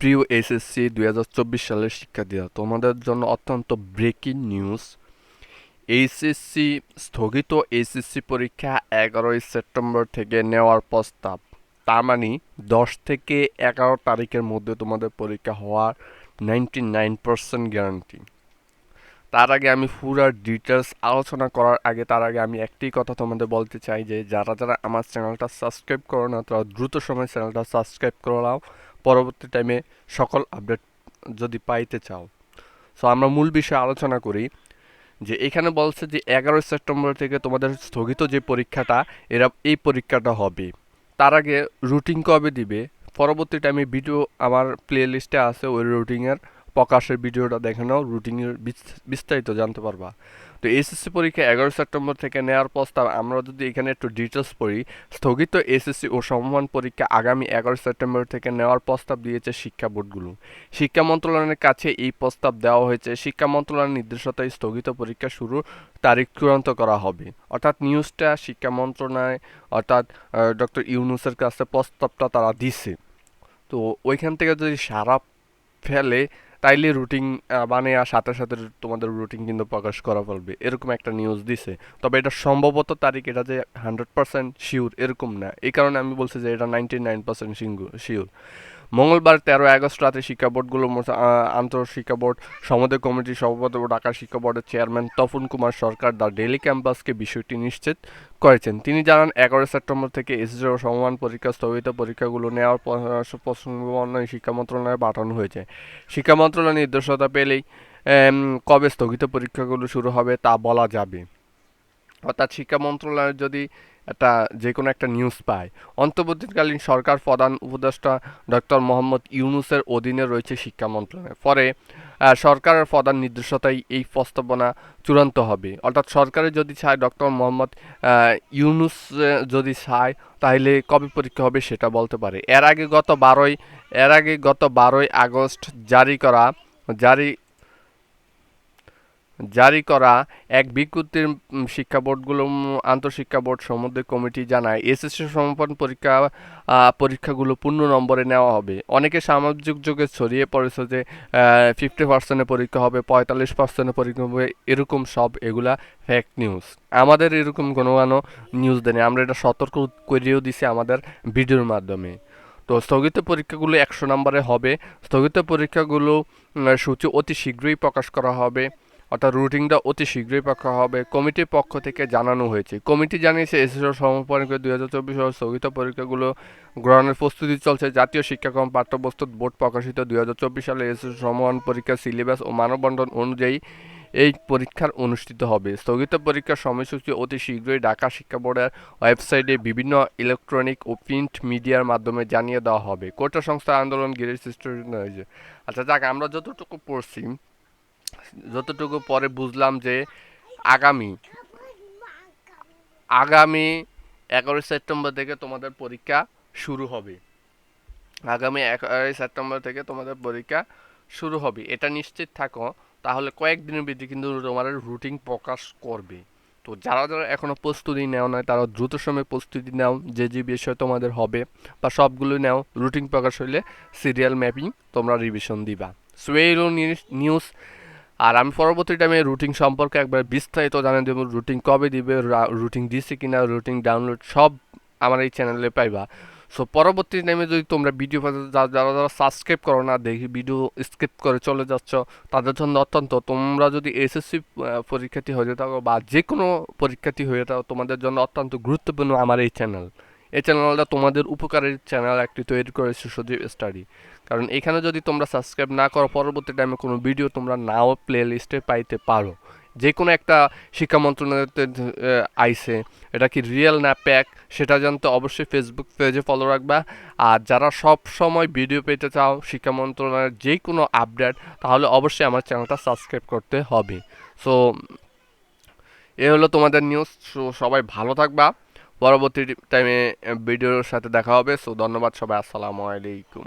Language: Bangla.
প্রিয় এসএসসি 2024 সালের শিক্ষার্থীরা, তোমাদের জন্য অত্যন্ত ব্রেকিং নিউজ। এইচএসসি স্থগিত এইচএসসি পরীক্ষা 11ই সেপ্টেম্বর থেকে নেওয়ার প্রস্তাব। তার মানে 10 থেকে 11 তারিখের মধ্যে তোমাদের পরীক্ষা হওয়ার 99% গ্যারান্টি। তার আগে আমি পুরো ডিটেলস আলোচনা করার আগে আমি একটি কথা তোমাদের বলতে চাই যে যারা যারা আমার চ্যানেলটা সাবস্ক্রাইব করো না তারা দ্রুত সময় চ্যানেলটা সাবস্ক্রাইব করে নাও, পরবর্তী টাইমে সকল আপডেট যদি পাইতে চাও। সো আমরা মূল বিষয়ে আলোচনা করি যে এখানে বলছে যে 11ই সেপ্টেম্বর থেকে তোমাদের স্থগিত যে পরীক্ষাটা এই পরীক্ষাটা হবে। তার আগে রুটিন কবে দিবে, পরবর্তী টাইমে ভিডিও আমার প্লে লিস্টে আছে, ওই রুটিনের প্রকাশের ভিডিওটা দেখে নাও, রুটিনের বিস্তারিত জানতে পারবা। তো এসএসসি পরীক্ষা 11ই সেপ্টেম্বর থেকে নেওয়ার প্রস্তাব। আমরা যদি এখানে একটু ডিটেলস পড়ি, স্থগিত এসএসসি ও সমমান পরীক্ষা আগামী 11ই সেপ্টেম্বর থেকে নেওয়ার প্রস্তাব দিয়েছে শিক্ষা বোর্ডগুলো। শিক্ষা মন্ত্রণালয়ের কাছে এই প্রস্তাব দেওয়া হয়েছে। শিক্ষা মন্ত্রণালয়ের নির্দেশতায় স্থগিত পরীক্ষা শুরুর তারিখ চূড়ান্ত করা হবে। অর্থাৎ নিউজটা শিক্ষা মন্ত্রণালয় অর্থাৎ ডক্টর ইউনূসের কাছে প্রস্তাবটা তারা দিছে। তো ওইখান থেকে যদি সারা ফেলে তাইলে রুটিন বানিয়ে সাথে সাথে তোমাদের রুটিন কিন্তু প্রকাশ করা ফেলবে, এরকম একটা নিউজ দিছে। তবে এটা সম্ভবত তারিখ, এটা যে 100% শিওর এরকম না। এই কারণে আমি বলছি যে এটা 99% শিওর। মঙ্গলবার 13 আগস্ট রাতে শিক্ষা বোর্ডগুলোর আন্তঃশিক্ষা বোর্ড সমন্বয় কমিটির সভাপতি ও ঢাকা শিক্ষা বোর্ডের chairman Tapan Kumar Sarkar the Daily ক্যাম্পাসকে বিষয়টি নিশ্চিত করেছেন। তিনি জানান, 11ই সেপ্টেম্বর থেকে এসএসসি ও সমমান পরীক্ষা স্থগিত পরীক্ষাগুলো নেওয়ার প্রসঙ্গে শিক্ষা মন্ত্রণালয়ে পাঠানো হয়েছে। শিক্ষা মন্ত্রণালয় নির্দেশনা পেলেই কবে স্থগিত পরীক্ষাগুলো শুরু হবে তা বলা যাবে। অর্থাৎ শিক্ষা মন্ত্রণালয় যদি যে কোনো একটা নিউজ পায়, অন্তর্বর্তীকালীন সরকার প্রধান উপদেষ্টা ডক্টর মোহাম্মদ ইউনূসের অধীনে রয়েছে শিক্ষা মন্ত্রণালয়। পরে সরকারের প্রধান নির্দেশতায় এই প্রস্তাবনা চূড়ান্ত হবে। অর্থাৎ সরকারের যদি চায়, ডক্টর মোহাম্মদ ইউনূস যদি চায়, তাহলে কবে পরীক্ষা হবে সেটা বলতে পারে। এর আগে গত 12ই আগস্ট জারি করা এক বিজ্ঞপ্তির শিক্ষা বোর্ডগুলো আন্তঃশিক্ষা বোর্ড সমন্বয় কমিটি জানায়, এসএসসি সমাপন পরীক্ষাগুলো পূর্ণ নম্বরে নেওয়া হবে। অনেকে সামাজিক যোগে ছড়িয়ে পড়েছে যে 50% পরীক্ষা হবে, 45% পরীক্ষা হবে, এরকম সব এগুলা ফেক নিউজ। আমাদের এরকম কোনো নিউজ দেয়নি, আমরা এটা সতর্ক করেও দিছি আমাদের ভিডিওর মাধ্যমে। তো স্থগিত পরীক্ষাগুলো 100 নম্বরে হবে। স্থগিত পরীক্ষাগুলো সূচি অতি শীঘ্রই প্রকাশ করা হবে, অর্থাৎ রুটিনটা অতি শীঘ্রই প্রকাশ হবে, কমিটির পক্ষ থেকে জানানো হয়েছে। কমিটি জানিয়েছে, এসএসসি সমাপন 2024 স্থগিত পরীক্ষাগুলো গ্রহণের প্রস্তুতি চলছে। জাতীয় শিক্ষাক্রম পাঠ্যপুস্তক বোর্ড প্রকাশিত 2024 সালে এসএসসি সমমান পরীক্ষার সিলেবাস ও মানববন্ধন অনুযায়ী এই পরীক্ষার অনুষ্ঠিত হবে। স্থগিত পরীক্ষার সময়সূচি অতি শীঘ্রই ঢাকা শিক্ষা বোর্ডের ওয়েবসাইটে বিভিন্ন ইলেকট্রনিক ও প্রিন্ট মিডিয়ার মাধ্যমে জানিয়ে দেওয়া হবে। কোটা সংস্থা আন্দোলন ঘিরে সৃষ্টি হয়েছে। আচ্ছা যাক, আমরা যতটুকু পড়ছি, যতটুকু পরে বুঝলাম যে আগামী আগামী 11ই সেপ্টেম্বর থেকে তোমাদের পরীক্ষা শুরু হবে। আগামী 11ই সেপ্টেম্বর থেকে তোমাদের পরীক্ষা শুরু হবে, এটা নিশ্চিত থাকো। তাহলে কয়েকদিনের ভিতরে কিন্তু তোমাদের রুটিন প্রকাশ করবে। তো যারা যারা এখনো প্রস্তুতি নেও না তারা দ্রুত সময় প্রস্তুতি নাও, যে যে বিষয় তোমাদের হবে বা সবগুলো নাও। রুটিন প্রকাশ হইলে সিরিয়াল ম্যাপিং তোমরা রিভিশন দিবা। সো এই নিউজ। আর আমি পরবর্তী টাইমে রুটিন সম্পর্কে একবার বিস্তারিত জানিয়ে দেবো, রুটিন কবে দিবে, রুটিন দিছে কিনা, রুটিন ডাউনলোড সব আমার এই চ্যানেলে পাইবা। সো পরবর্তী টাইমে যদি তোমরা ভিডিও যারা যারা সাবস্ক্রাইব করো না, দেখি ভিডিও স্কিপ করে চলে যাচ্ছ, তাদের জন্য অত্যন্ত, তোমরা যদি এসএসসি পরীক্ষার্থী হয়ে থাকো বা যে কোনো পরীক্ষার্থী হয়ে থাকো, তোমাদের জন্য অত্যন্ত গুরুত্বপূর্ণ আমার এই চ্যানেল। এই চ্যানেলটা তোমাদের উপকারের চ্যানেল একটি তৈরি করেছে, সজীব স্টাডি। কারণ এখানে যদি তোমরা সাবস্ক্রাইব না করো, পরবর্তী টাইমে কোনো ভিডিও তোমরা নাও প্লে লিস্টে পাইতে পারো। যে কোনো একটা শিক্ষা মন্ত্রণালয়তে আইসে, এটা কি রিয়েল না প্যাক সেটা জানতে অবশ্যই ফেসবুক পেজে ফলো রাখবা। আর যারা সব সময় ভিডিও পেতে চাও শিক্ষা মন্ত্রণালয়ের যে কোনো আপডেট, তাহলে অবশ্যই আমার চ্যানেলটা সাবস্ক্রাইব করতে হবে। সো এ হলো তোমাদের নিউজ। সো সবাই ভালো থাকবা, পরবর্তী টাইমে ভিডিওর সাথে দেখা হবে। সো ধন্যবাদ সবাই, আসসালামু আলাইকুম।